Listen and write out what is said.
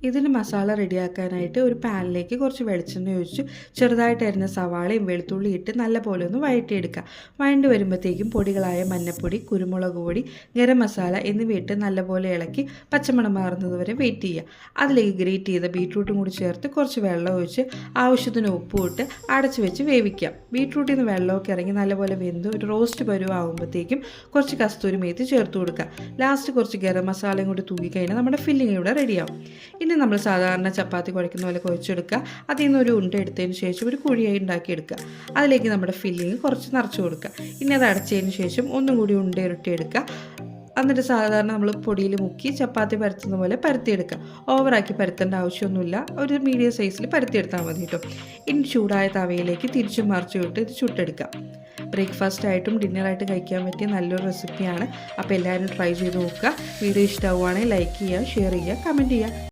ഇതിന് മസാല റെഡിയാക്കാനായിട്ട് ഒരു പാനിലേക്ക് കുറച്ച് വെളിച്ചെണ്ണ ഒഴിച്ച് ചെറുതായിട്ട് അരിഞ്ഞ സവാളയും വെളുത്തുള്ളി ഇട്ട് നല്ലപോലെ ഒന്ന് വഴറ്റിയെടുക്കുക. വഴണ്ടി വരുമ്പോഴത്തേക്കും പൊടികളായ മഞ്ഞൾപ്പൊടി, കുരുമുളക് പൊടി, ഗരം മസാല എന്നിവ ഇട്ട് നല്ലപോലെ ഇളക്കി പച്ചമണം മാറുന്നത് വരെ വെയിറ്റ് ചെയ്യുക. അതിലേക്ക് ഗ്രേറ്റ് ചെയ്ത ബീട്രൂട്ടും കൂടി ചേർത്ത് കുറച്ച് വെള്ളം ഒഴിച്ച് ആവശ്യത്തിന് ഉപ്പും ഇട്ട് അടച്ച് വെച്ച് വേവിക്കാം. ബീട്രൂട്ടിൽ നിന്ന് വെള്ളമൊക്കെ ഇറങ്ങി നല്ലപോലെ വെന്ത് ഒരു റോസ്റ്റ് പരുവാകുമ്പോഴത്തേക്കും കുറച്ച് കസ്തൂരി മേത്തി ചേർത്ത് കൊടുക്കുക. ലാസ്റ്റ് കുറച്ച് ഗരം മസാലയും കൂടി തൂക്കിക്കഴിഞ്ഞാൽ നമ്മുടെ ഫില്ലിങ് ഇവിടെ റെഡിയാവും. ഇനി നമ്മൾ സാധാരണ ചപ്പാത്തി കുഴയ്ക്കുന്ന പോലെ കുഴച്ചെടുക്കുക. അതിൽ നിന്ന് ഒരു ഉണ്ട എടുത്തതിന് ശേഷം ഒരു കുഴിയായി ഉണ്ടാക്കിയെടുക്കുക. അതിലേക്ക് നമ്മുടെ ഫില്ലിങ് കുറച്ച് നിറച്ച് കൊടുക്കുക. ഇനി അത് അടച്ചതിന് ശേഷം ഒന്നും കൂടി ഉണ്ട ഉരുട്ടിയെടുക്കുക. എന്നിട്ട് സാധാരണ നമ്മൾ പൊടിയിൽ മുക്കി ചപ്പാത്തി പരത്തുന്ന പോലെ പരത്തിയെടുക്കുക. ഓവറാക്കി പരത്തേണ്ട ആവശ്യമൊന്നുമില്ല. ഒരു മീഡിയം സൈസിൽ പരത്തിയെടുത്താൽ മതി കേട്ടോ. ഇനി ചൂടായ തവയിലേക്ക് തിരിച്ചും മറിച്ചും ഇട്ട് ഇത് ചുട്ടെടുക്കാം. ബ്രേക്ക്ഫാസ്റ്റ് ആയിട്ടും ഡിന്നറായിട്ട് കഴിക്കാൻ പറ്റിയ നല്ലൊരു റെസിപ്പിയാണ്. അപ്പോൾ എല്ലാവരും ട്രൈ ചെയ്ത് നോക്കുക. വീഡിയോ ഇഷ്ടമാവുകയാണെങ്കിൽ ലൈക്ക് ചെയ്യുക, ഷെയർ ചെയ്യുക, കമൻറ്റ് ചെയ്യുക.